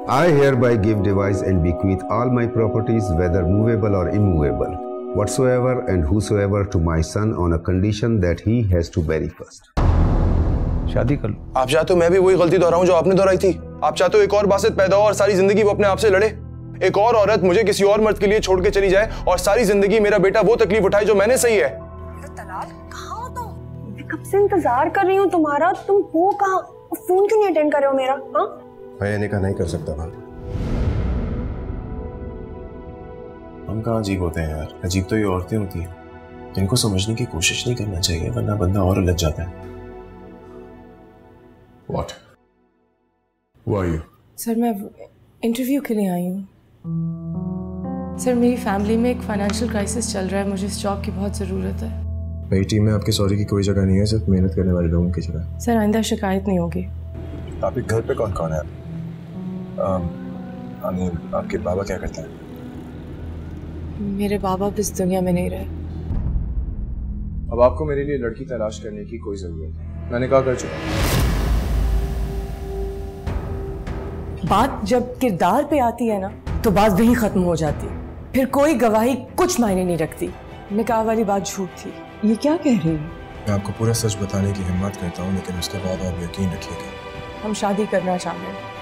I hereby give, devise and bequeath all my properties, whether movable or immovable, whatsoever and whosoever, to my son on a condition that he has to marry first. शादी कर लो। आप चाहते हो मैं भी वही गलती दोहराऊं जो आपने दोहराई थी? आप चाहते हो एक और बासित पैदा हो और सारी जिंदगी वो अपने आप से लड़े? एक और औरत मुझे किसी और मर्द के लिए छोड़ के चली जाए और सारी जिंदगी मेरा बेटा वो तकलीफ उठाए जो मैंने सही है? तलाल, कहाँ हो तुम? मैं कब से इंतजार कर रही हूँ तुम्हारा। तुम हो कहाँ? फोन क्यों नहीं अटेंड कर रहे हो मेरा? हाँ? मैं निकाह नहीं कर सकता भाई। हम कहाँ अजीब होते हैं यार? अजीब तो ये औरतें होती हैं। इनको समझने की कोशिश नहीं करना चाहिए, वरना बंदा और उलझ जाता है। What? Who are you? Sir मैं इंटरव्यू के लिए आई हूँ। सर मेरी फैमिली में एक फाइनेंशियल क्राइसिस चल रहा है, मुझे इस जॉब की बहुत ज़रूरत है। मेरी टीम में आपके सॉरी की कोई जगह नहीं है, सिर्फ मेहनत करने वाले लोगों की जगह। सर आइंदा शिकायत नहीं होगी। आपके घर पे कौन कौन है? आपके बाबा क्या करते हैं? मेरे बाबा इस दुनिया में नहीं रहे। अब आपको मेरे लिए लड़की तलाश करने की कोई जरूरत नहीं, मैंने कहा कर चुका। बात जब किरदार पे आती है ना तो बात वहीं खत्म हो जाती है, फिर कोई गवाही कुछ मायने नहीं रखती। निकाह वाली बात झूठ थी। ये क्या कह रही है? मैं आपको पूरा सच बताने की हिम्मत करता हूँ, लेकिन उसके बाद आप यकीन रखिएगा। हम शादी करना चाह रहे हैं।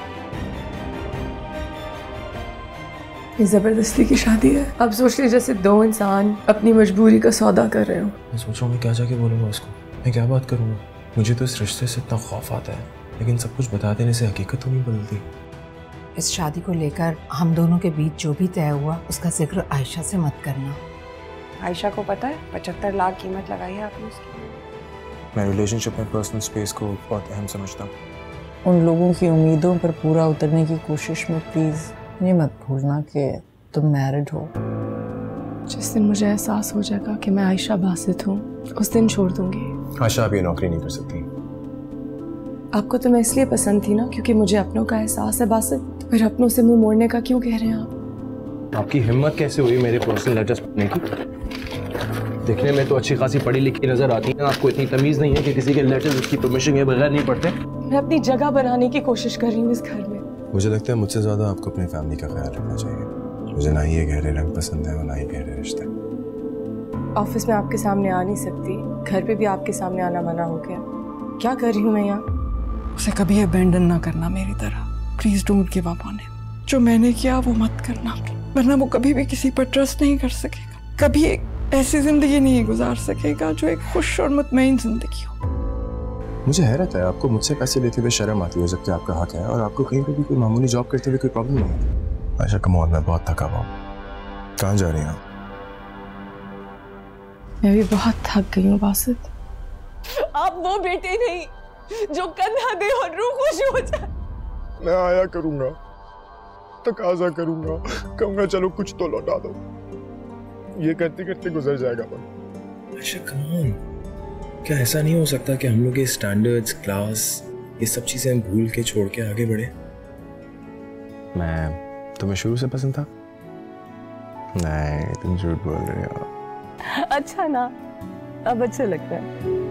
ये जबरदस्ती की शादी है। अब सोच लीजिए जैसे दो इंसान अपनी मजबूरी का सौदा कर रहे हो। मैं सोच रहा हूँ मैं क्या जाके बोलूँगा उसको, मैं क्या बात करूँगा। मुझे तो इस रिश्ते से इतना खौफ आता है, लेकिन सब कुछ बता देने से हकीकत तो नहीं बदलती। इस शादी को लेकर हम दोनों के बीच जो भी तय हुआ उसका जिक्र आयशा से मत करना। आयशा को पता है 75 लाख कीमत लगाई है आपने उसकी। मैं रिलेशनशिप में पर्सनल स्पेस को बहुत अहम समझता हूँ। उन लोगों की उम्मीदों पर पूरा उतरने की कोशिश में प्लीज ये मत भूलना कि तुम मैरिड हो। जिस दिन मुझे एहसास हो जाएगा कि मैं आयशा बासित हूँ उस दिन छोड़ दूंगी। आयशा आप ये नौकरी नहीं कर सकती। आपको तो मैं इसलिए पसंद थी ना क्योंकि मुझे अपनों का एहसास है बासित, तो फिर अपनों से मुंह मोड़ने का क्यों कह रहे हैं आप? आपकी हिम्मत कैसे हुई मेरे पर्सनल लेटर्स पढ़ने की? देखने में तो अच्छी खासी पढ़ी लिखी नजर आती है, आपको इतनी तमीज नहीं है कि किसी के लेटर्स उसकी परमिशन के बगैर नहीं पढ़ते? मैं अपनी जगह बनाने की कोशिश कर रही हूँ इस घर में। मुझे लगता है मुझसे ज्यादा आपको अपनी फैमिली का ख्याल रखना चाहिए। मुझे ना ही ये गहरे रंग पसंद है और ना ही गहरे रिश्ते। ऑफिस में आपके सामने आ नहीं सकती, घर पे भी आपके सामने आना मना हो गया। क्या कर रही हूँ मैं यहाँ? उसे कभी अबैंडन ना करना मेरी तरह। Please don't give up on him. जो मैंने किया वो मत करना, वरना वो कभी भी किसी पर ट्रस्ट नहीं कर सकेगा, कभी एक ऐसी जिंदगी नहीं गुजार सकेगा जो एक खुश और मुतमईन जिंदगी हो। मुझे हैरत है, आपको मुझसे पैसे लेते हुए शर्म आती है, जबकि आपका हक है और आपको कहीं पे भी कोई मामूली जॉब करते हुए कोई प्रॉब्लम नहीं है। आयशा कम ऑन, मैं बहुत थका हुआ हूँ। कहाँ जा रही हैं आप? मैं भी बहुत थक गई हूँ बासित। आप वो बेटे नहीं जो कंधा दे और रूह खुश हो जाए। मैं आया करूंगा, तकाजा करूंगा, कहूंगा चलो कुछ तो लौटा दो। ये करते करते गुजर जाएगा। आयशा कम ऑन, क्या ऐसा नहीं हो सकता कि हम लोग ये स्टैंडर्ड्स, क्लास, ये सब चीजें हम भूल के छोड़ के आगे बढ़े? मैं तुम्हें शुरू से पसंद था? नहीं, तुम झूठ बोल रहे हो। अच्छा ना, अब अच्छा लगता है।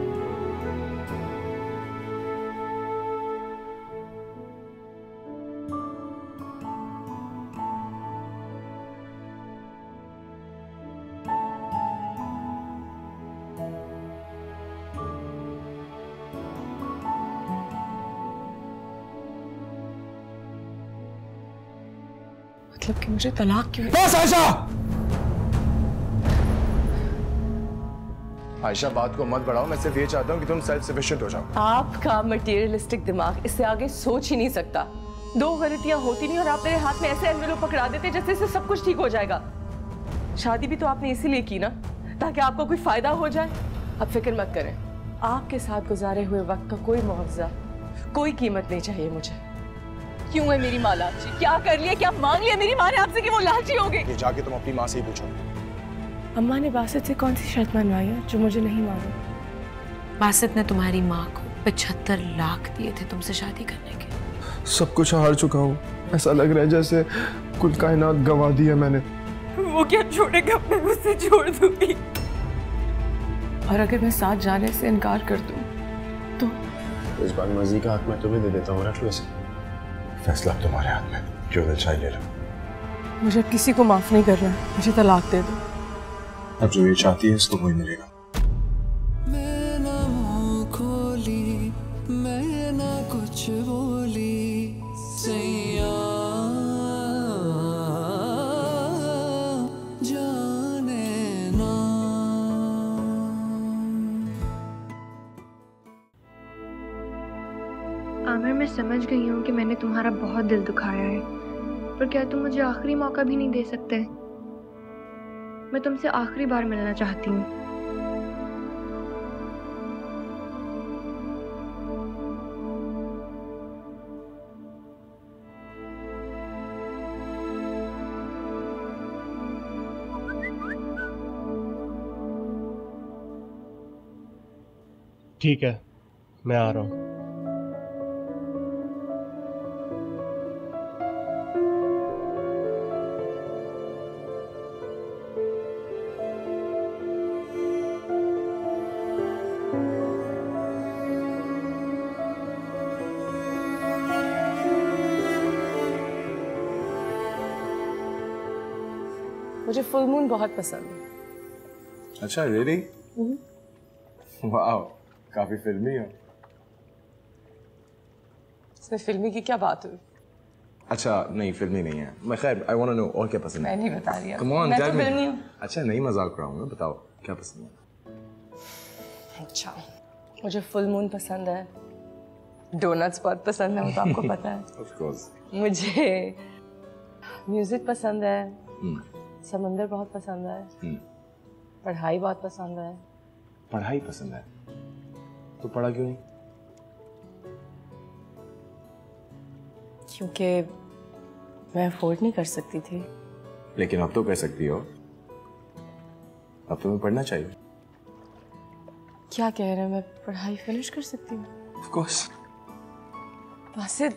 मतलब कि मुझे तलाक क्यों? बस आयशा! आयशा बात को मत बढ़ाओ, मैं सिर्फ ये चाहता हूँ कि तुम सेल्फ सफिशिएंट हो जाओ। आपका मटेरियलिस्टिक दिमाग इससे आगे सोच ही नहीं सकता। दो गलतियां होती नहीं और आप मेरे हाथ में ऐसे एनवेलप पकड़ा देते जैसे इससे सब कुछ ठीक हो जाएगा। शादी भी तो आपने इसीलिए की ना, ताकि आपको कोई फायदा हो जाए। अब फिक्र मत करें, आपके साथ गुजारे हुए वक्त का कोई मुआवजा, कोई कीमत नहीं चाहिए मुझे। क्यों है मेरी माँ लालची? क्या कर लिया, क्या मांग लिया मेरी माँ ने आपसे कि वो लालची हो गई? ये जाके तुम अपनी माँ से ही पूछो। अम्मा ने बासित से कौन सी शर्त मनवाई है जो मुझे नहीं मालूम? बासित ने तुम्हारी माँ को 75 लाख दिए थे तुमसे शादी करने के। सब कुछ हार चुका हूँ, ऐसा लग रहा है जैसे कुल कायनात गंवा दी है मैंने। वो क्या छोड़ेगा, मैं उससे छोड़ दूंगी। और अगर मैं साथ जाने से इनकार कर दूं तो इस बार मर्जी का हक मैं तुम्हें दे देता हूँ, रख लो इसे। फैसला तुम्हारे हाथ में। जो दिल चाहे ले लो। मुझे अब किसी को माफ नहीं करना, मुझे तलाक दे दो। अब जो ये चाहती है इसको वही मिलेगा। मैं ना मुँह खोली, मैं ना कुछ बोली, सैया जाने ना। आमिर, मैं समझ गई हूँ कि मैंने तुम्हारा बहुत दिल दुखाया है, पर क्या तुम मुझे आखिरी मौका भी नहीं दे सकते? मैं तुमसे आखिरी बार मिलना चाहती हूँ। ठीक है, मैं आ रहा हूँ। मुझे फुल मून बहुत पसंद है। अच्छा, रियली? वाह, काफी फिल्मी हो। इसमें फिल्मी की क्या बात हुई? अच्छा, नहीं फिल्मी नहीं है। मैं खैर, आई वांट टू नो और क्या पसंद है? मैं नहीं बता रही। कम ऑन, मैं तो फिल्मी हूँ। अच्छा, नहीं मजाक कर रहा हूँ मैं, बताओ क्या पसंद है? अच्छा, मुझे फुल मून पसंद है, डोनट्स बहुत पसंद है, वो तो आपको पता है। Of course. मुझे म्यूजिक पसंद है, समंदर बहुत पसंद है, पढ़ाई बहुत पसंद है। पढ़ाई पसंद है तो पढ़ा क्यों नहीं? क्योंकि मैं अफोर्ड नहीं कर सकती थी। लेकिन अब तो कर सकती हो। अब तुम्हें पढ़ना चाहिए। क्या कह रहे हैं? मैं पढ़ाई फिनिश कर सकती हूँ? Of course. वासिद,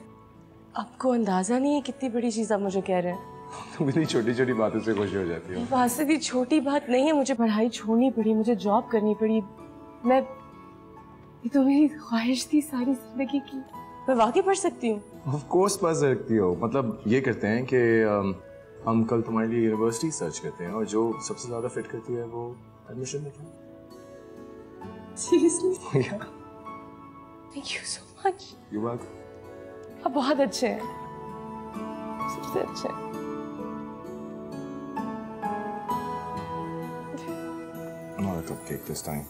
आपको अंदाजा नहीं है कितनी बड़ी चीज आप मुझे कह रहे हैं। तुम इतनी छोटी छोटी बातों से खुश हो जाती हो। वासिद, ये छोटी बात नहीं है। मुझे पढ़ाई छोड़नी पड़ी, मुझे जॉब करनी पड़ी। ये तो मेरी ख्वाहिश थी सारी जिंदगी की। मैं वाकई पढ़ सकती हूँ। ऑफ कोर्स पढ़ सकती हो। मतलब ये करते हैं कि हम कल तुम्हारे लिए यूनिवर्सिटी सर्च करते हैं और जो सबसे ज्यादा फिट करती है वो एडमिशन लेते हैं। Seriously? Thank you so much. You welcome. आप बहुत अच्छे हैं, सबसे अच्छे हैं। Not a cupcake this time.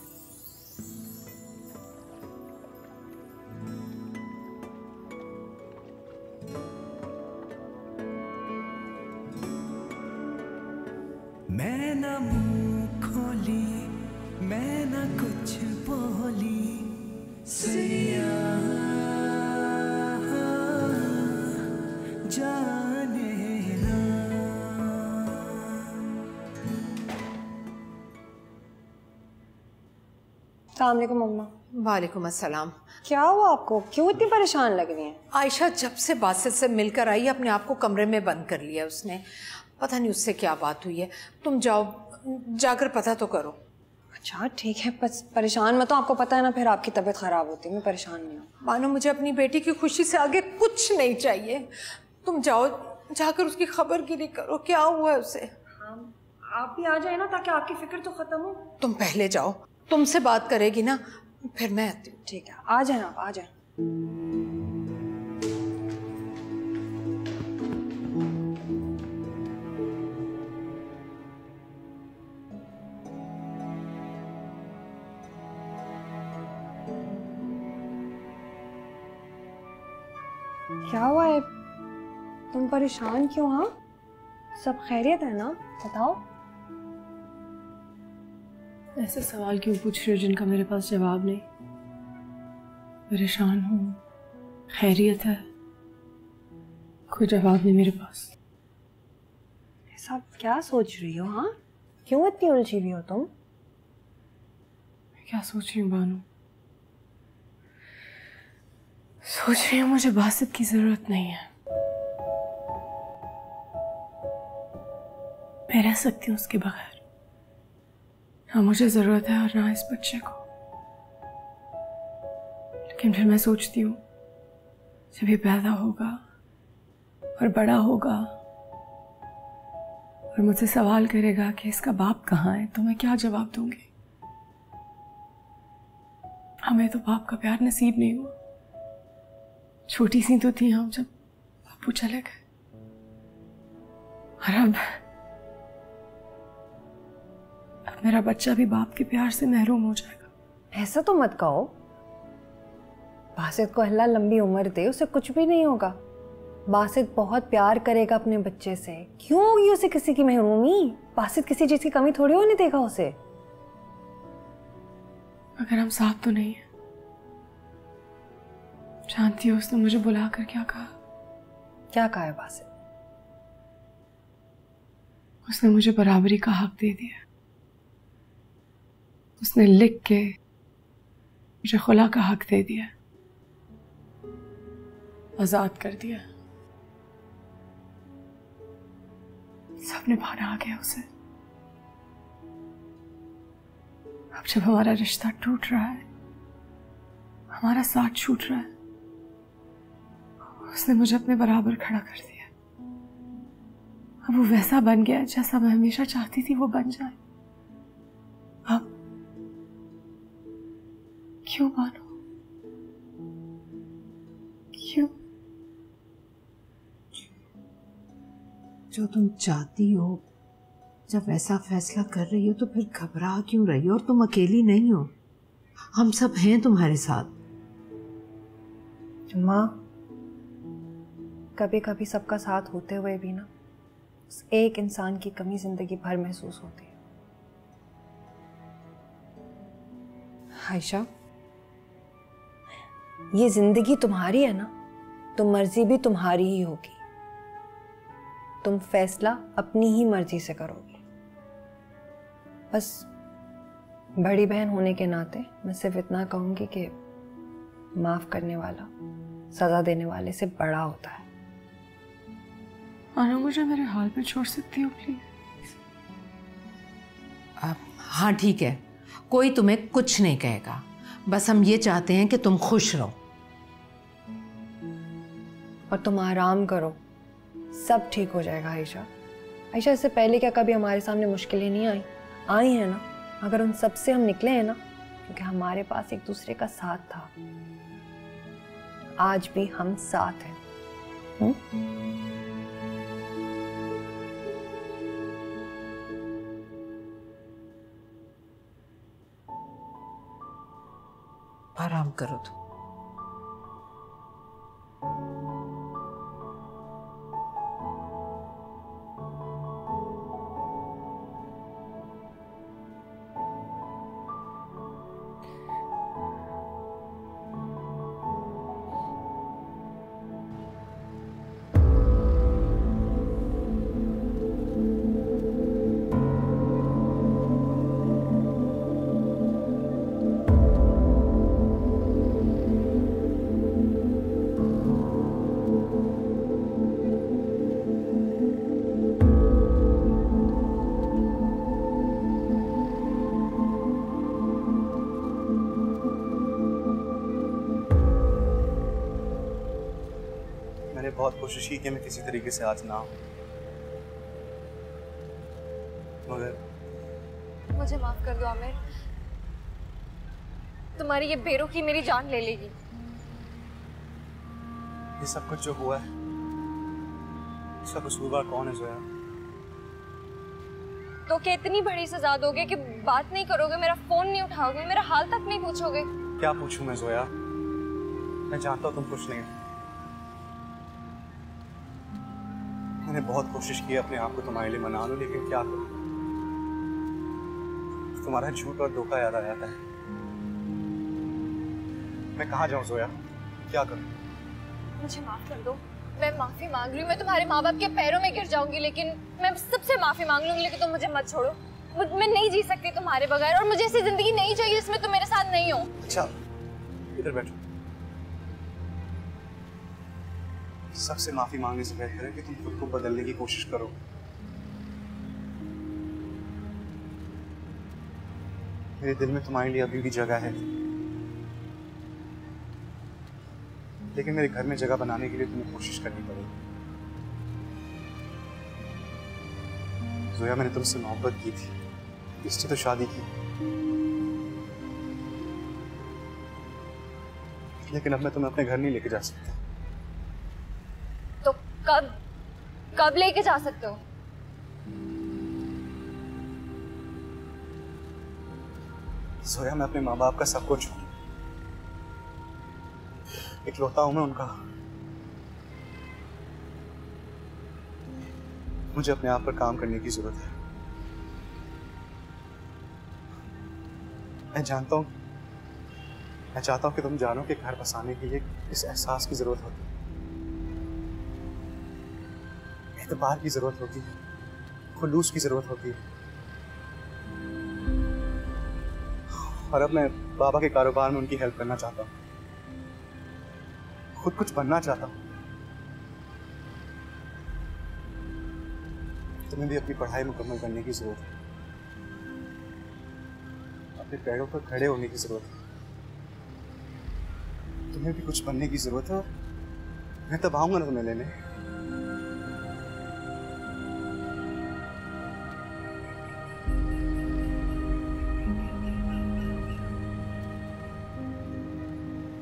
मैं ना मुँह खोली, मैं ना कुछ बोली, सैया जाने ना। अस्सलाम वालेकुम मम्मा। वालेकुम अस्सलाम। क्या हुआ आपको? क्यों इतनी परेशान लग रही हैं? आयशा जब से बासित से मिलकर आई अपने आप को कमरे में बंद कर लिया उसने। पता नहीं उससे क्या बात हुई है। तुम जाओ, जाकर पता तो करो। अच्छा ठीक है, बस परेशान मत हो। आपको पता है ना फिर आपकी तबीयत खराब होती है। मैं परेशान नहीं हूँ। मानो मुझे अपनी बेटी की खुशी से आगे कुछ नहीं चाहिए। तुम जाओ, जाकर उसकी खबरगिरी करो, क्या हुआ है उसे। आप भी आ जाए ना, ताकि आपकी फिक्र तो खत्म हो। तुम पहले जाओ, तुमसे बात करेगी ना, फिर मैं आती हूँ। ठीक है, आ जाए आप, आ जाए। क्या हुआ है? तुम परेशान क्यों? हाँ, सब खैरियत है ना? बताओ। ऐसे सवाल क्यों पूछ रहे हो जिनका मेरे पास जवाब नहीं? परेशान हूँ, खैरियत है, कोई जवाब नहीं मेरे पास। ऐसा क्या सोच रही हो? हाँ, क्यों इतनी उलझी हुई हो तुम? क्या सोच रही हूँ बानू? सोच रही हूँ मुझे बासित की जरूरत नहीं है। मैं रह सकती हूँ उसके बगैर। ना मुझे जरूरत है और ना इस बच्चे को। लेकिन फिर मैं सोचती हूँ जब ये पैदा होगा और बड़ा होगा और मुझसे सवाल करेगा कि इसका बाप कहाँ है, तो मैं क्या जवाब दूंगी? हमें तो बाप का प्यार नसीब नहीं हुआ। छोटी सी तो थी हम जब बापू चले गए, और अब मेरा बच्चा भी बाप के प्यार से महरूम हो जाएगा। ऐसा तो मत कहो। बासित को अल्लाह लंबी उम्र दे, उसे कुछ भी नहीं होगा। बासित बहुत प्यार करेगा अपने बच्चे से। क्यों होगी उसे किसी की महरूमी? बासित किसी चीज की कमी थोड़ी होने देगा उसे। अगर हम साथ तो नहीं है। जानती हो उसने मुझे बुलाकर क्या कहा? क्या कहा है बासित? उसने मुझे बराबरी का हक दे दिया। उसने लिख के मुझे खुला का हक दे दिया, आजाद कर दिया। सब निभाना आ गया उसे। अब जब हमारा रिश्ता टूट रहा है, हमारा साथ छूट रहा है, उसने मुझे अपने बराबर खड़ा कर दिया। अब वो वैसा बन गया जैसा मैं हमेशा चाहती थी वो बन जाए। अब क्यों मानो? क्यों? जो तुम चाहती हो, जब ऐसा फैसला कर रही हो तो फिर घबरा क्यों रही हो? और तुम अकेली नहीं हो, हम सब हैं तुम्हारे साथ। माँ, कभी कभी सबका साथ होते हुए भी ना उस एक इंसान की कमी जिंदगी भर महसूस होती है। आयशा, ये जिंदगी तुम्हारी है ना, तो मर्जी भी तुम्हारी ही होगी। तुम फैसला अपनी ही मर्जी से करोगी। बस बड़ी बहन होने के नाते मैं सिर्फ इतना कहूंगी कि माफ करने वाला सजा देने वाले से बड़ा होता है। आना, मुझे मेरे हाल पे छोड़ सकती हो प्लीज? हाँ ठीक है, कोई तुम्हें कुछ नहीं कहेगा। बस हम ये चाहते हैं कि तुम खुश रहो और तुम आराम करो, सब ठीक हो जाएगा। आयशा, आयशा, इससे पहले क्या कभी हमारे सामने मुश्किलें नहीं आई हैं ना? अगर उन सब से हम निकले हैं ना, क्योंकि हमारे पास एक दूसरे का साथ था। आज भी हम साथ हैं। आराम करो तुम। बहुत कोशिश की कि मैं किसी तरीके से आज ना हूं, मगर मुझे माफ कर दो आमिर। तुम्हारी ये बेरुखी मेरी जान ले लेगी। ये सब कुछ जो हुआ है, इसका कसूरवार कौन है जोया? तो क्या इतनी बड़ी सजा दोगे कि बात नहीं करोगे, मेरा फोन नहीं उठाओगे, मेरा हाल तक नहीं पूछोगे? क्या पूछूं मैं जोया? मैं जानता हूं तुम खुश नहीं हो। मैंने बहुत कोशिश की अपने आप को तुम्हारे लिए मना लूं, लेकिन क्या करूं? तुम्हारा झूठ और धोखा याद आ जाता है। मैं कहाँ जाऊं जोया? क्या करूं? मुझे माफ कर दो। मैं माफी मांग रही हूँ। मैं तुम्हारे माँ बाप के पैरों में गिर जाऊंगी, लेकिन मैं सबसे माफी मांग लूंगी, लेकिन तुम मुझे मत छोड़ो। मैं नहीं जी सकती तुम्हारे बगैर, और मुझे ऐसी जिंदगी नहीं चाहिए जिसमें तुम मेरे साथ नहीं हो। अच्छा, इधर बैठो। सबसे माफी मांगने से बेहतर है कि तुम खुद को बदलने की कोशिश करो। मेरे दिल में तुम्हारे लिए अभी भी जगह है, लेकिन मेरे घर में जगह बनाने के लिए तुम्हें कोशिश करनी पड़ेगी। जोया, मैंने तुमसे मोहब्बत की थी, इससे तो शादी की, लेकिन अब मैं तुम्हें अपने घर नहीं लेके जा सकता। तो कब लेके जा सकते हो? जोया, मैं अपने माँ बाप का सब कुछ हूँ, इकलौता हूं मैं उनका। मुझे अपने आप पर काम करने की जरूरत है। मैं जानता हूं, मैं चाहता हूं कि तुम जानो कि घर बसाने के लिए इस एहसास की जरूरत होती है, एतबार की जरूरत होती है, खुलूस की जरूरत होती है। और अब मैं बाबा के कारोबार में उनकी हेल्प करना चाहता हूं, खुद कुछ बनना चाहता हूं। तुम्हें भी अपनी पढ़ाई मुकम्मल करने की जरूरत है, अपने पैरों पर खड़े होने की जरूरत है, तुम्हें भी कुछ बनने की जरूरत है। मैं तब आऊंगा ना तुम्हें लेने।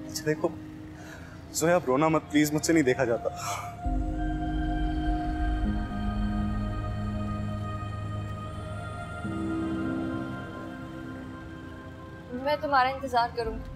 अच्छा देखो जोया, आप रोना मत प्लीज, मुझसे नहीं देखा जाता। मैं तुम्हारा इंतजार करूंगी।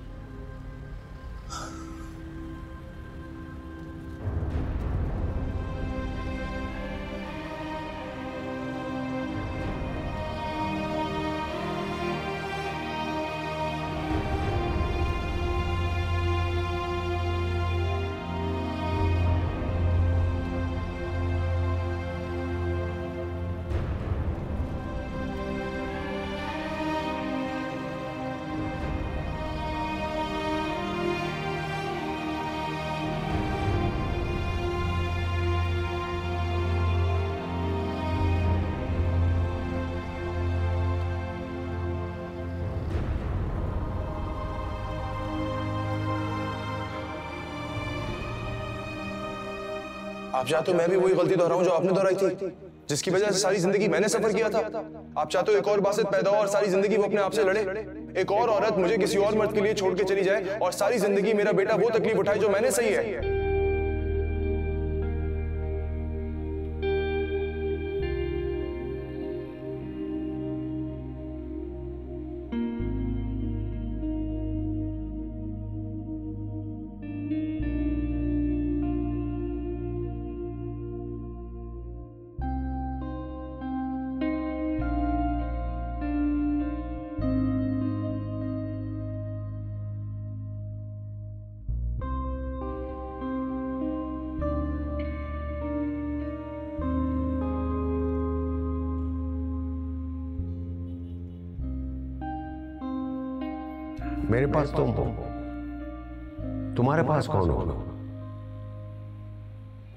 आप चाहते हो मैं भी वही गलती दोहराऊं जो आपने दोहराई थी, जिसकी वजह से सारी जिंदगी मैंने सफर किया था। आप चाहते हो एक और बासित पैदा हो और सारी जिंदगी वो अपने आप से लड़े, एक और औरत मुझे किसी और मर्द के लिए छोड़ के चली जाए और सारी जिंदगी मेरा बेटा वो तकलीफ उठाए जो मैंने सही है। मेरे पास तुम हो, तुम्हारे पास कौन होगा?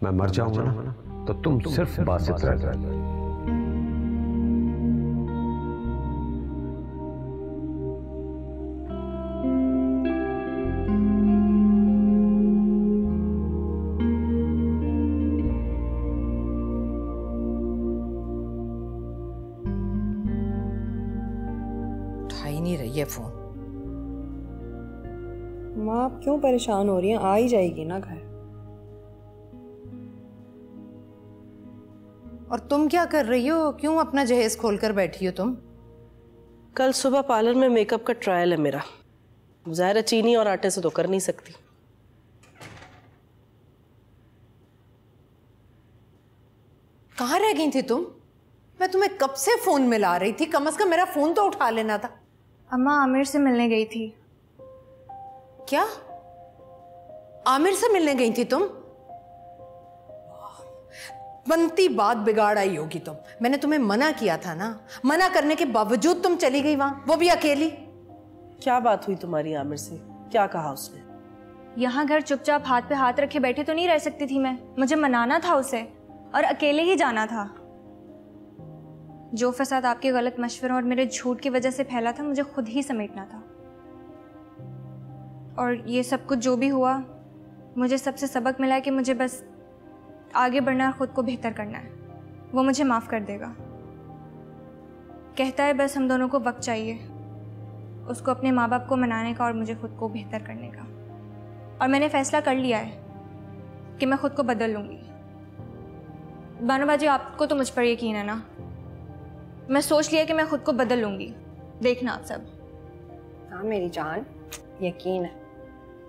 मैं मर जाऊंगा ना तो तुम सिर्फ बासित रह जाओगे। उठा ही नहीं रही है फोन। माँ आप क्यों परेशान हो रही हैं? आ ही जाएगी ना घर। और तुम क्या कर रही हो? क्यों अपना जहेज खोलकर बैठी हो तुम? कल सुबह पार्लर में मेकअप का ट्रायल है मेरा। ज़ाहिर है चीनी और आटे से तो कर नहीं सकती। कहाँ रह गई थी तुम? मैं तुम्हें कब से फोन मिला रही थी, कम से कम मेरा फोन तो उठा लेना था। अम्मा आमिर से मिलने गई थी। क्या? आमिर से मिलने गई थी तुम? बनती बात बिगाड़ आई होगी तुम। मैंने तुम्हें मना किया था ना, मना करने के बावजूद तुम चली गई वहां, वो भी अकेली। क्या बात हुई तुम्हारी आमिर से? क्या कहा उसने? यहाँ घर चुपचाप हाथ पे हाथ रखे बैठे तो नहीं रह सकती थी मैं। मुझे मनाना था उसे और अकेले ही जाना था। जो फसाद आपके गलत मशवरों और मेरे झूठ की वजह से फैला था, मुझे खुद ही समेटना था। और ये सब कुछ जो भी हुआ, मुझे सबसे सबक मिला है कि मुझे बस आगे बढ़ना और ख़ुद को बेहतर करना है। वो मुझे माफ़ कर देगा। कहता है बस हम दोनों को वक्त चाहिए, उसको अपने माँ बाप को मनाने का और मुझे खुद को बेहतर करने का। और मैंने फैसला कर लिया है कि मैं खुद को बदल लूँगी। बानो बाजी, आपको तो मुझ पर यकीन है ना? मैं सोच लिया कि मैं खुद को बदल लूँगी, देखना आप सब। हाँ मेरी जान, यकीन है।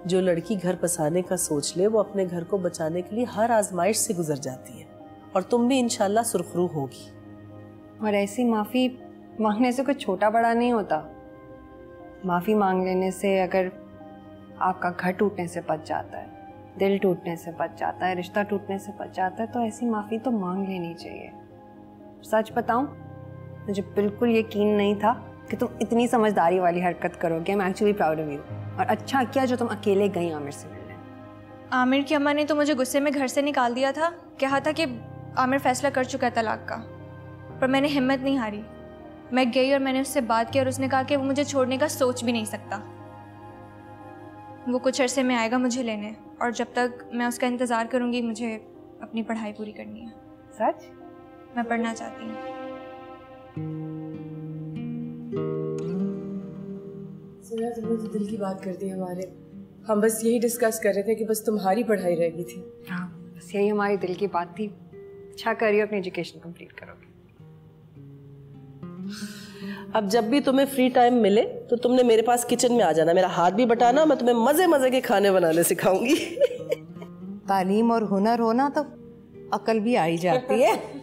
जो लड़की घर बसाने का सोच ले वो अपने घर को बचाने के लिए हर आजमाइश से गुजर जाती है, और तुम भी इंशाल्लाह सुरखरू होगी। और ऐसी माफ़ी मांगने से कुछ छोटा बड़ा नहीं होता। माफ़ी मांग लेने से अगर आपका घर टूटने से बच जाता है, दिल टूटने से बच जाता है, रिश्ता टूटने से बच जाता है, तो ऐसी माफ़ी तो मांग लेनी चाहिए। सच बताऊं, मुझे बिल्कुल यकीन नहीं था कि तुम इतनी समझदारी वाली हरकत करोगे। I am actually proud of you. और अच्छा किया जो तुम अकेले गई आमिर से मिलने। आमिर की अम्मा ने तो मुझे गुस्से में घर से निकाल दिया था, कहा था कि आमिर फैसला कर चुका है तलाक का, पर मैंने हिम्मत नहीं हारी। मैं गई और मैंने उससे बात की और उसने कहा कि वो मुझे छोड़ने का सोच भी नहीं सकता। वो कुछ अरसे में आएगा मुझे लेने, और जब तक मैं उसका इंतज़ार करूँगी मुझे अपनी पढ़ाई पूरी करनी है। सच? मैं पढ़ना चाहती हूँ। तुमने तो दिल की बात कर दी हमारे। हम बस यही डिस्कस कर रहे थे कि बस तुम्हारी पढ़ाई रह गई थी। हाँ, बस यही हमारी दिल की बात थी। अच्छा करिए, अपनी एजुकेशन कंप्लीट करोगे। अब जब भी तुम्हें फ्री टाइम मिले तो तुमने मेरे पास किचन में आ जाना, मेरा हाथ भी बटाना, मैं तुम्हें मजे मजे के खाने बनाने सिखाऊंगी। तालीम और हुनर होना तो अकल भी आ ही जाती है।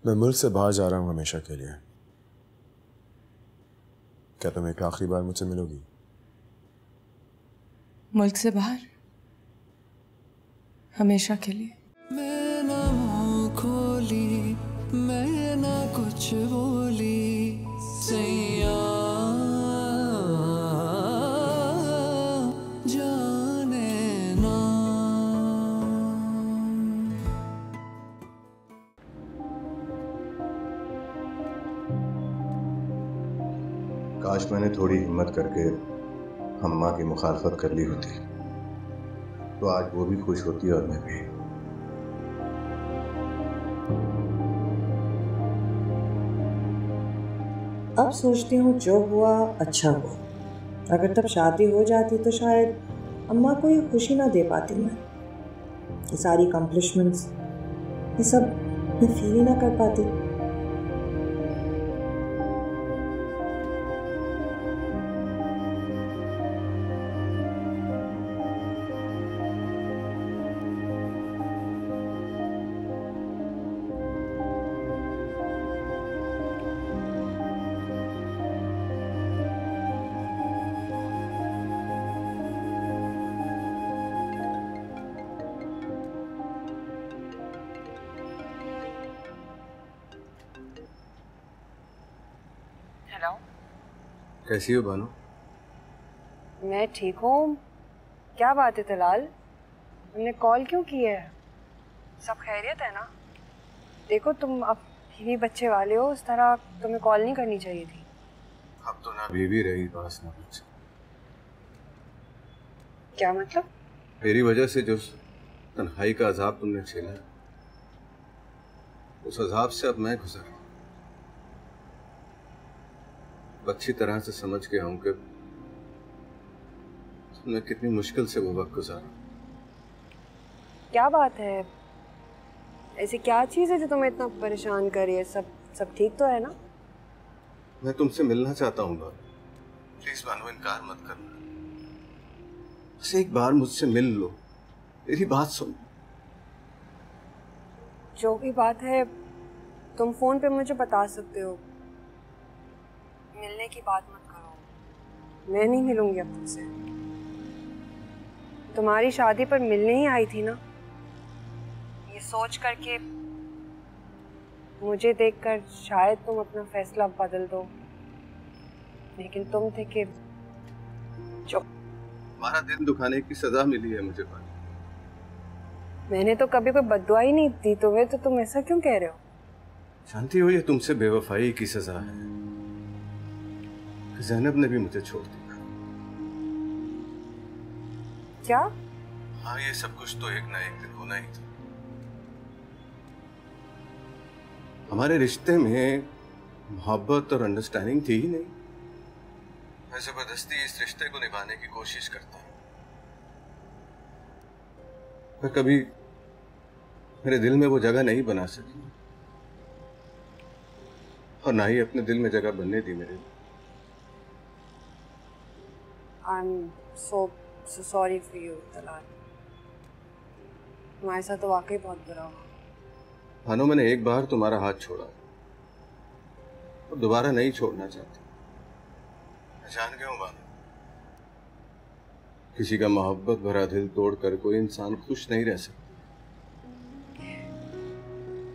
मैं मुल्क से बाहर जा रहा हूँ हमेशा के लिए। क्या तुम एक आखिरी बार मुझसे मिलोगी? मुल्क से बाहर? हमेशा के लिए? मैं ना मुँह खोली, मैं ना कुछ बोली, सैया जाने ना। काश मैंने थोड़ी हिम्मत करके अम्मा की मुखालफत कर ली होती तो आज वो भी खुश होती और मैं भी। अब सोचती हूँ जो हुआ अच्छा हुआ। अगर तब शादी हो जाती तो शायद अम्मा को ये खुशी ना दे पाती मैं। ये सारी अकम्पलिशमेंट्स, ये सब मैं फील ही ना कर पाती। हेलो, कैसी हो बानो? मैं ठीक हूँ। क्या बात है तलाल, तुमने कॉल क्यों की है? सब खैरियत है ना? देखो तुम अब बीवी बच्चे वाले हो, उस तरह तुम्हें कॉल नहीं करनी चाहिए थी। अब तो ना बीवी रही पास ना बच्चे। क्या मतलब? मेरी वजह से जो तन्हाई का अजाब तुमने झेला, उस अजाब से अब मैं गुजर अच्छी तरह से समझ गया हूं कि मैं कितनी मुश्किल से वो वक्त गुजारा। क्या बात है? ऐसी क्या चीज़ है जो तुम्हें इतना परेशान कर रही है? सब ठीक तो है ना? मैं तुमसे मिलना चाहता हूँ बानो, प्लीज बानो इनकार मत करना। बस एक बार मुझसे मिल लो, मेरी बात सुन। जो भी बात है तुम फोन पे मुझे बता सकते हो। मिलने की बात मत करो, मैं नहीं मिलूंगी अब तुमसे। तुम्हारी शादी पर मिलने ही आई थी ना, ये सोच करके मुझे देखकर शायद तुम अपना फैसला बदल दो, लेकिन तुम थे कि जो हमारा दिल दुखाने की सजा मिली है मुझे बानो। मैंने तो कभी कोई बद्दुआ ही नहीं दी तुम्हें, तो तुम ऐसा क्यों कह रहे हो? जानती हो ये तुमसे बेवफाई की सजा है। ज़ैनब ने भी मुझे छोड़ दिया। क्या? हाँ, ये सब कुछ तो एक ना एक दिन होना ही था। हमारे रिश्ते में मोहब्बत और अंडरस्टैंडिंग थी ही नहीं। मैं जबरदस्ती इस रिश्ते को निभाने की कोशिश करता हूँ। मैं कभी मेरे दिल में वो जगह नहीं बना सकी और ना ही अपने दिल में जगह बनने दी मेरे। I'm so sorry for you, Talal. तुम्हारे साथ तो वाकई बहुत बुरा हुआ। भानो, मैंने एक बार तुम्हारा हाथ छोड़ा और दोबारा नहीं छोड़ना चाहती। मैं जान गया हूँ भानो, किसी का मोहब्बत भरा दिल तोड़कर कोई इंसान खुश नहीं रह सकता।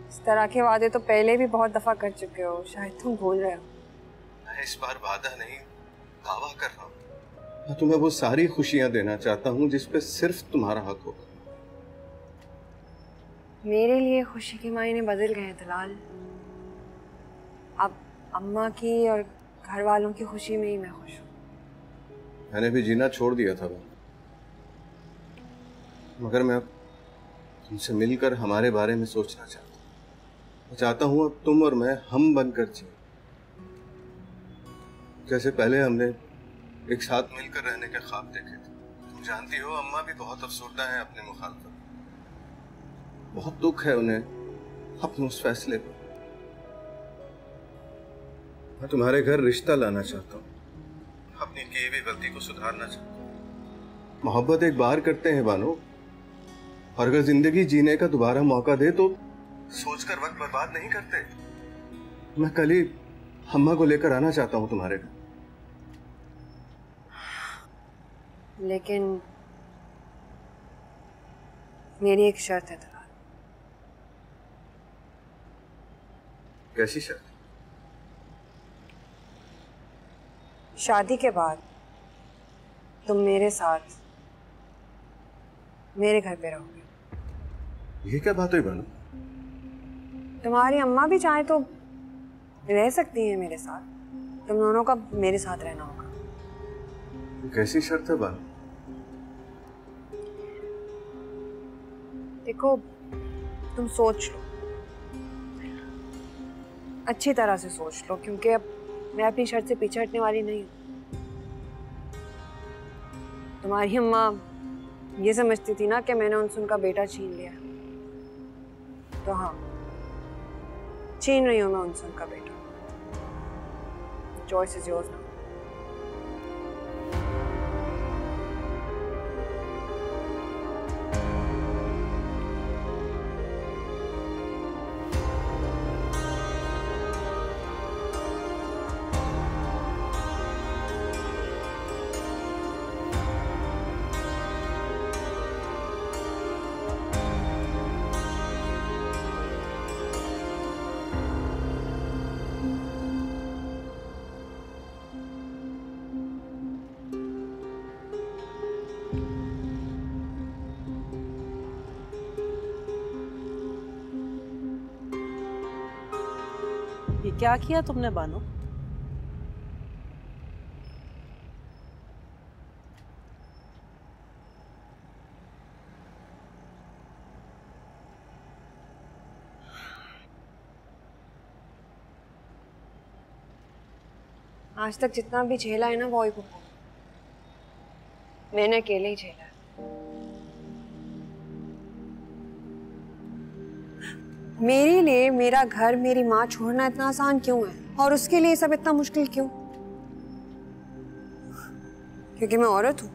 इस तरह के वादे तो पहले भी बहुत दफा कर चुके हो, शायद तुम भूल रहे हो। मैं इस बार वादा नहीं, दावा कर रहा हूँ। मैं तुम्हें वो सारी खुशियां देना चाहता हूँ जिस पे सिर्फ तुम्हारा हक होगा। मेरे लिए खुशी के मायने बदल गए हैं दलाल। अब अम्मा की और घर वालों की खुशी में ही मैं खुश हूँ। मैंने भी जीना छोड़ दिया था, मगर मैं अब तुमसे मिलकर हमारे बारे में सोचना चाहता हूँ। मैं चाहता हूँ अब तुम और मैं हम बनकर जिए, जैसे पहले हमने एक साथ मिलकर रहने के ख्वाब देखे थे। तुम जानती हो अम्मा भी बहुत अफसरदा है अपने मुखालफत। बहुत दुख है उन्हें अपने उस फैसले पर। मैं तुम्हारे घर रिश्ता लाना चाहता हूँ, अपनी की हुई गलती को सुधारना चाहता हूँ। मोहब्बत एक बार करते हैं बानो, और अगर जिंदगी जीने का दोबारा मौका दे तो सोचकर वक्त बर्बाद नहीं करते। मैं कल ही अम्मा को लेकर आना चाहता हूँ तुम्हारे घर। लेकिन मेरी एक शर्त है दलाल। कैसी शर्त? शादी के बाद तुम मेरे साथ मेरे घर पे रहोगे। ये क्या बात हुई बानो? तुम्हारी अम्मा भी चाहे तो रह सकती है मेरे साथ, तुम दोनों का मेरे साथ रहना होगा। कैसी शर्त है बानो? देखो, तुम सोच लो, अच्छी तरह से सोच लो, क्योंकि अब मैं अपनी शर्त से पीछे हटने वाली नहीं हूँ। तुम्हारी अम्मा ये समझती थी ना कि मैंने उनसे उनका बेटा छीन लिया, तो हाँ, छीन रही हूँ मैं उनसे उनका बेटा। चॉइस इज योर्स ना। ये क्या किया तुमने बानो? आज तक जितना भी झेला है ना, वो ही भुगतो। मैंने अकेले ही झेला। मेरे लिए मेरा घर, मेरी माँ छोड़ना इतना आसान क्यों है, और उसके लिए सब इतना मुश्किल क्यों? क्योंकि मैं औरत हूं।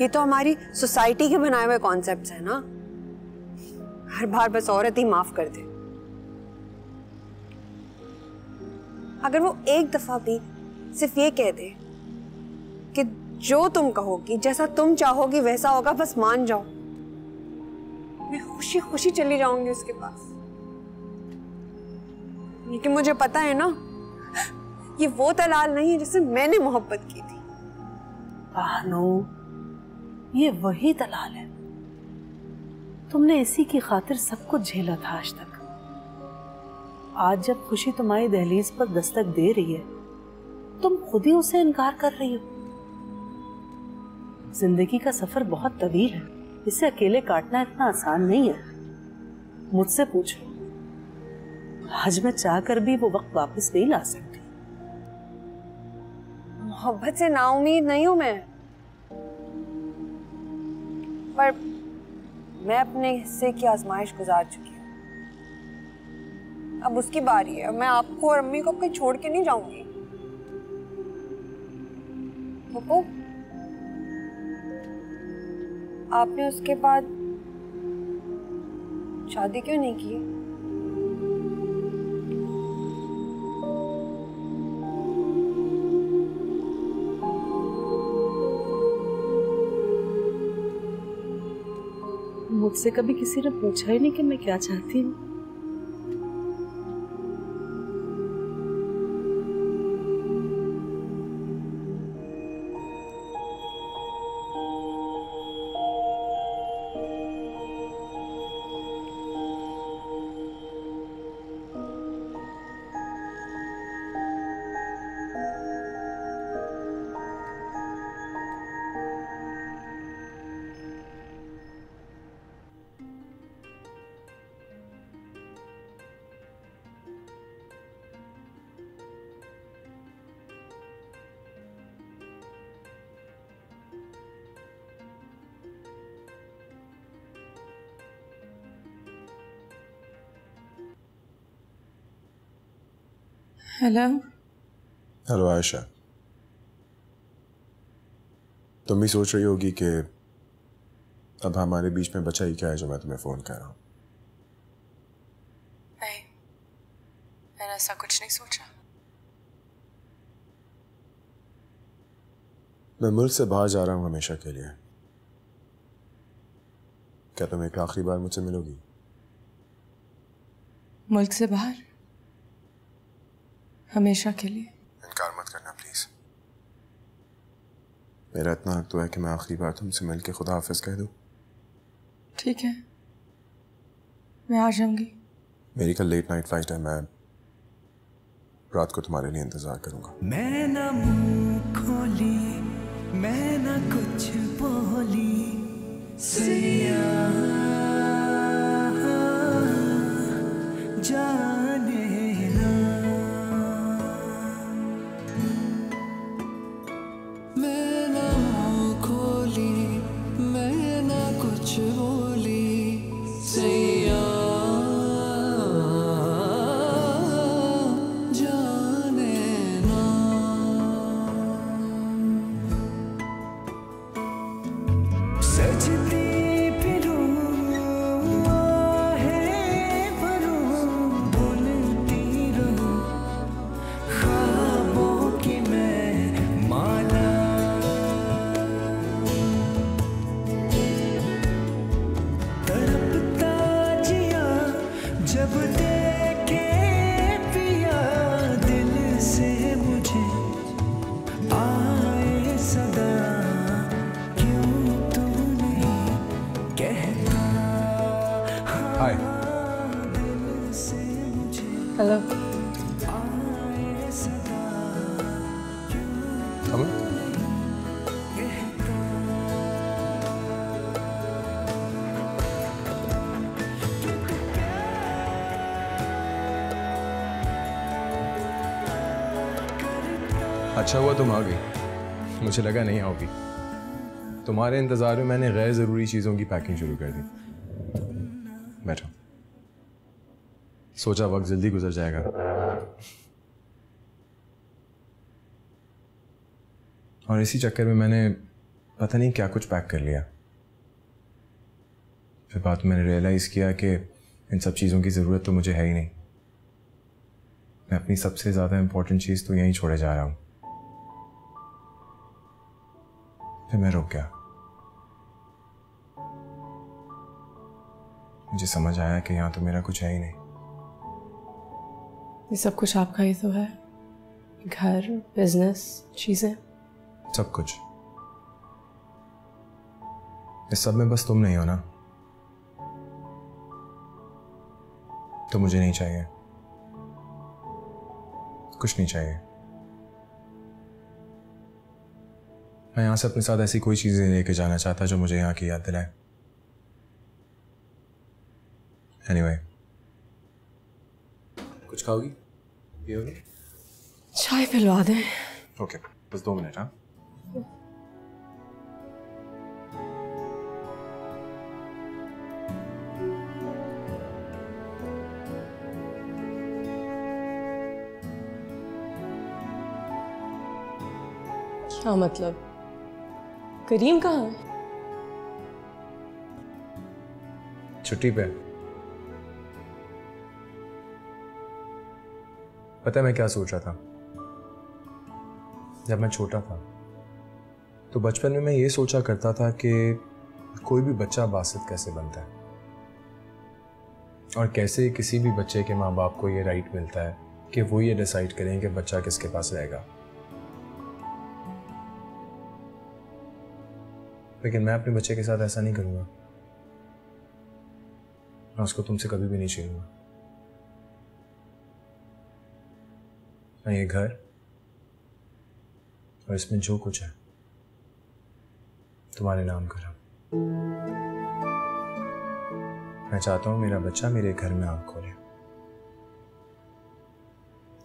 ये तो हमारी सोसाइटी के बनाए हुए कॉन्सेप्ट्स है ना। हर बार बस औरत ही माफ कर दे। अगर वो एक दफा भी सिर्फ ये कह दे कि जो तुम कहोगी, जैसा तुम चाहोगी वैसा होगा, बस मान जाओ, मैं खुशी खुशी चली जाऊंगी उसके पास। लेकिन मुझे पता है ना, ये वो तलाल नहीं है जिससे मैंने मोहब्बत की थी। बानो, ये वही तलाल है। तुमने इसी की खातिर सब कुछ झेला था आज तक। आज जब खुशी तुम्हारी दहलीज पर दस्तक दे रही है, तुम खुद ही उसे इनकार कर रही हो। जिंदगी का सफर बहुत तवील है, इसे अकेले काटना इतना आसान नहीं है। मुझसे पूछो, आज मैं चाहकर भी वो वक्त वापस नहीं ला सकती। मोहब्बत से नाउम्मीद नहीं हूं मैं, पर मैं अपने हिस्से की आजमाइश गुजार चुकी हूँ। अब उसकी बारी है। मैं आपको और अम्मी को कहीं छोड़ के नहीं जाऊंगी। पप्पू, आपने उसके बाद शादी क्यों नहीं की? मुझसे कभी किसी ने पूछा ही नहीं कि मैं क्या चाहती हूँ। हेलो। हेलो आयशा, तुम भी सोच रही होगी कि अब हमारे बीच में बचा ही क्या है जो मैं तुम्हें फोन कर रहा हूं। नहीं, मैंने ऐसा कुछ नहीं सोचा। मैं मुल्क से बाहर जा रहा हूं हमेशा के लिए। क्या तुम एक आखिरी बार मुझसे मिलोगी? मुल्क से बाहर? हमेशा के लिए? इनकार मत करना प्लीज। मेरा इतना हक तो है कि मैं आखिरी बार तुमसे मिलके खुदा हाफिज कह दूं। ठीक है, मैं आ जाऊंगी। मेरी कल लेट नाइट फ्लाइट है, मैं रात को तुम्हारे लिए इंतजार करूंगा। मैं ना मुंह खोली, मैं ना कुछ बोली, सैया जाने ना। मैं ना मुंह खोली, मैं ना कुछ बोली, सैया जाने ना। सजती जब देखे पिया दिल से मुझे आए सदा, क्यों तू नहीं कहता। हाय। दिल से मुझे हेलो। आए सदा, Come on. अच्छा हुआ तुम आ गई, मुझे लगा नहीं आओगी। तुम्हारे इंतजार में मैंने गैर ज़रूरी चीज़ों की पैकिंग शुरू कर दी। बैठो। सोचा वक्त जल्दी गुजर जाएगा। और इसी चक्कर में मैंने पता नहीं क्या कुछ पैक कर लिया। फिर बाद में मैंने रियलाइज़ किया कि इन सब चीज़ों की ज़रूरत तो मुझे है ही नहीं। मैं अपनी सबसे ज़्यादा इम्पोर्टेंट चीज़ तो यहीं छोड़े जा रहा हूँ। फिर मैं रुक गया। मुझे समझ आया कि यहाँ तो मेरा कुछ है ही नहीं। ये सब कुछ आपका ही तो है, घर, बिजनेस, चीजें, सब कुछ। इस सब में बस तुम नहीं हो ना। तो मुझे नहीं चाहिए, कुछ नहीं चाहिए। मैं यहां से अपने साथ ऐसी कोई चीजें लेके जाना चाहता जो मुझे यहाँ की याद दिलाए। एनीवे, कुछ खाओगी? पियोगी? चाय पिलवा दें। ओके, बस 2 मिनट। हाँ, क्या मतलब? करीम कहाँ है? छुट्टी पे। पता है मैं क्या सोच रहा था? जब मैं छोटा था तो बचपन में मैं ये सोचा करता था कि कोई भी बच्चा बासित कैसे बनता है और कैसे किसी भी बच्चे के माँ बाप को ये राइट मिलता है कि वो ये डिसाइड करें कि बच्चा किसके पास रहेगा। लेकिन मैं अपने बच्चे के साथ ऐसा नहीं करूंगा। मैं उसको तुमसे कभी भी नहीं छीनूंगा। मैं ये घर और इसमें जो कुछ है तुम्हारे नाम करा। मैं चाहता हूं मेरा बच्चा मेरे घर में आंख खोले।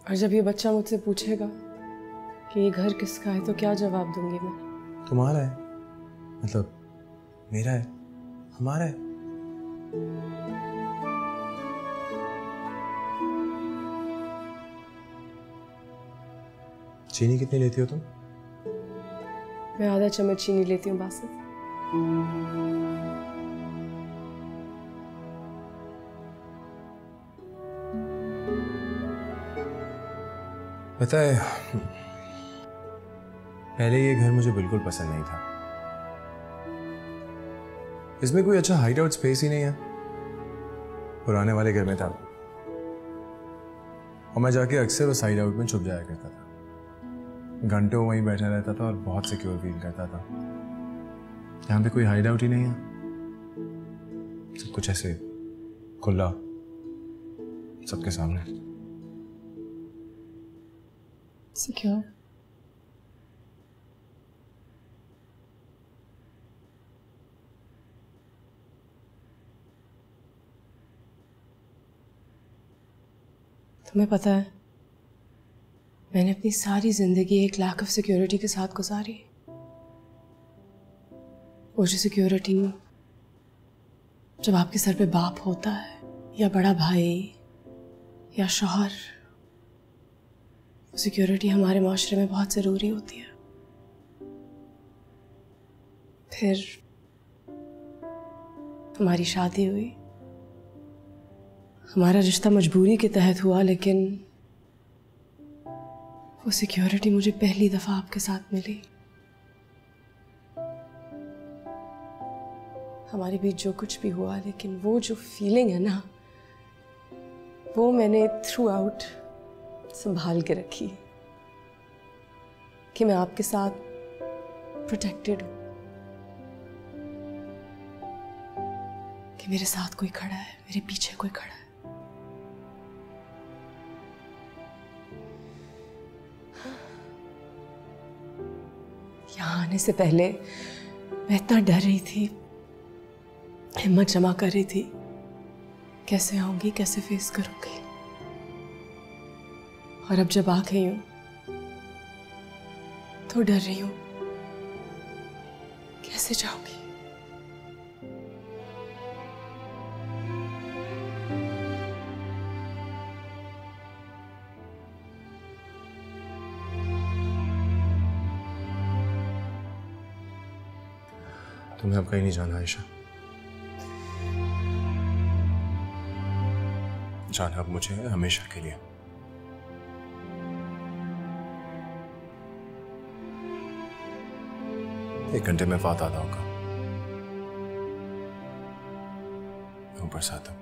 और जब ये बच्चा मुझसे पूछेगा कि ये घर किसका है तो क्या जवाब दूंगी मैं? तुम्हारा है, मतलब मेरा है, हमारा है। चीनी कितनी लेती हो तुम? मैं आधा चम्मच चीनी लेती हूँ बासित। पता है पहले ये घर मुझे बिल्कुल पसंद नहीं था। इसमें कोई अच्छा हाइड आउट स्पेस ही नहीं है। पुराने वाले घर में था और मैं जाके अक्सर उस हाइड आउट में छुप जाया करता था। घंटों वहीं बैठा रहता था और बहुत सिक्योर फील करता था। यहाँ पे कोई हाइड आउट ही नहीं है। सब कुछ ऐसे खुला सबके सामने। सिक्योर? तुम्हें पता है मैंने अपनी सारी जिंदगी एक लैक ऑफ सिक्योरिटी के साथ गुजारी। वो जो सिक्योरिटी जब आपके सर पे बाप होता है या बड़ा भाई या शौहर, वो सिक्योरिटी हमारे माशरे में बहुत ज़रूरी होती है। फिर हमारी शादी हुई। हमारा रिश्ता मजबूरी के तहत हुआ, लेकिन वो सिक्योरिटी मुझे पहली दफा आपके साथ मिली। हमारे बीच जो कुछ भी हुआ, लेकिन वो जो फीलिंग है ना, वो मैंने थ्रू आउट संभाल के रखी कि मैं आपके साथ प्रोटेक्टेड हूं, कि मेरे साथ कोई खड़ा है, मेरे पीछे कोई खड़ा है। यहाँ आने से पहले मैं इतना डर रही थी, हिम्मत जमा कर रही थी, कैसे आऊंगी, कैसे फेस करूंगी। और अब जब आ गई हूं तो डर रही हूं कैसे जाओगी? तुम्हें अब कहीं नहीं जाना आयशा। जाना अब मुझे है हमेशा के लिए। एक घंटे में वापस आता होगा। ऊपर से आता हूं।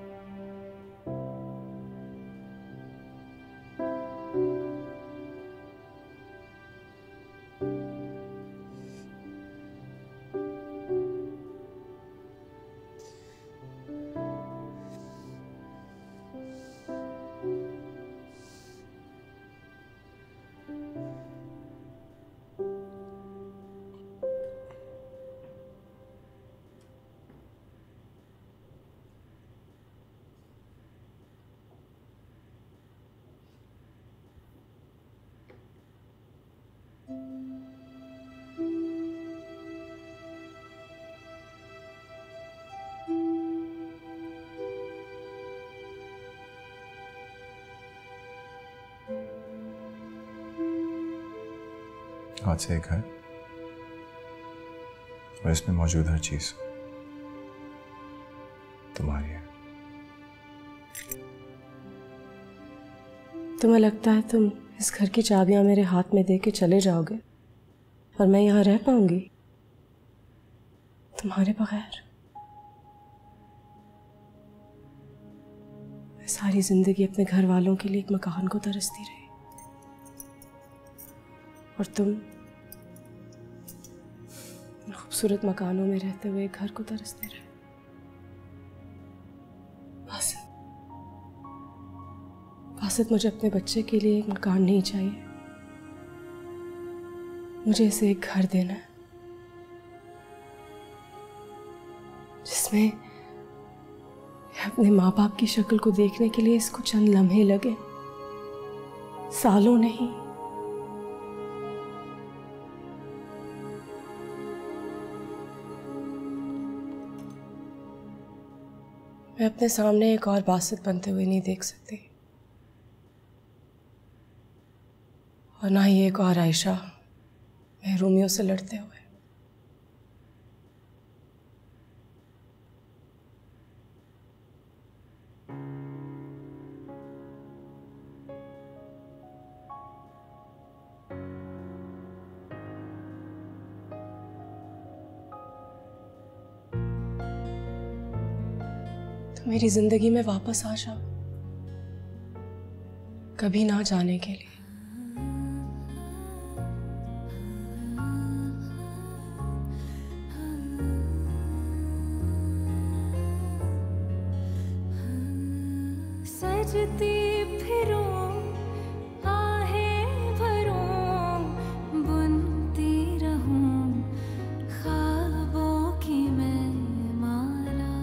आज से एक घर और इसमें मौजूद हर चीज तुम्हारी है। तुम्हें लगता है तुम इस घर की चाबियां मेरे हाथ में दे के चले जाओगे और मैं यहाँ रह पाऊंगी तुम्हारे बगैर? मैं सारी जिंदगी अपने घर वालों के लिए एक मकान को तरसती रही और तुम खूबसूरत मकानों में रहते हुए घर को तरसते रहे। बासित, मुझे अपने बच्चे के लिए एक मकान नहीं चाहिए, मुझे इसे एक घर देना है जिसमें अपने माँ बाप की शक्ल को देखने के लिए इसको चंद लम्हे लगे, सालों नहीं। मैं अपने सामने एक और बासित बनते हुए नहीं देख सकती और ना ही एक और आयशा महरूमियों से लड़ते हुए। तो मेरी जिंदगी में वापस आ जाओ, कभी ना जाने के लिए। सजती फिरूं आहें भरूं, बुनती रहूं ख्वाबों की मैं माला।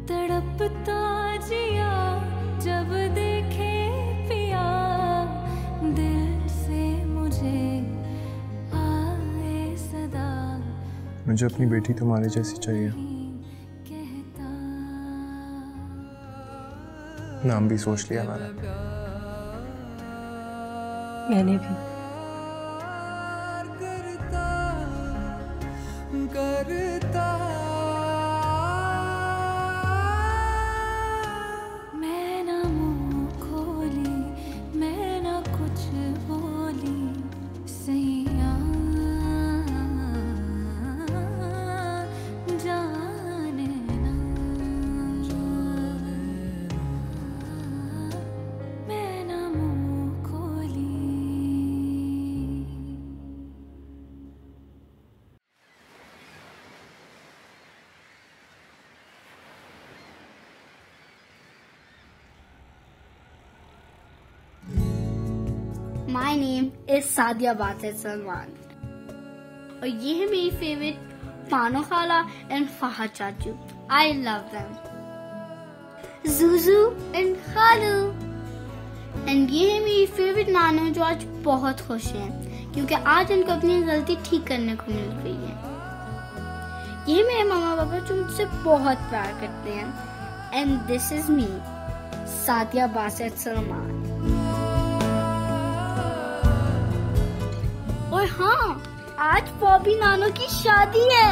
तड़पता जिया जब देखे पिया, दिल से मुझे आए सदा। मुझे अपनी बेटी तुम्हारे जैसी चाहिए। नाम भी सोच लिया मैंने भी। मैं ना मुंह खोली, मैं ना कुछ बोली, सैया जाने ना, मैं ना मुंह खोली। My name is Sadia Basit Salman और ये है मेरी फेवरेट पानो खाला and फहद चाचू। I love them. Zuzu and Khalu and ये है मेरी फेवरेट नानू जो आज बहुत खुश हैं। क्योंकि आज उनको अपनी गलती ठीक करने को मिल रही है। ये मेरे मामा पापा जो मुझसे बहुत प्यार करते हैं। And this is me, Sadia Basit Salman. और हाँ, आज बॉबी नानो की शादी है।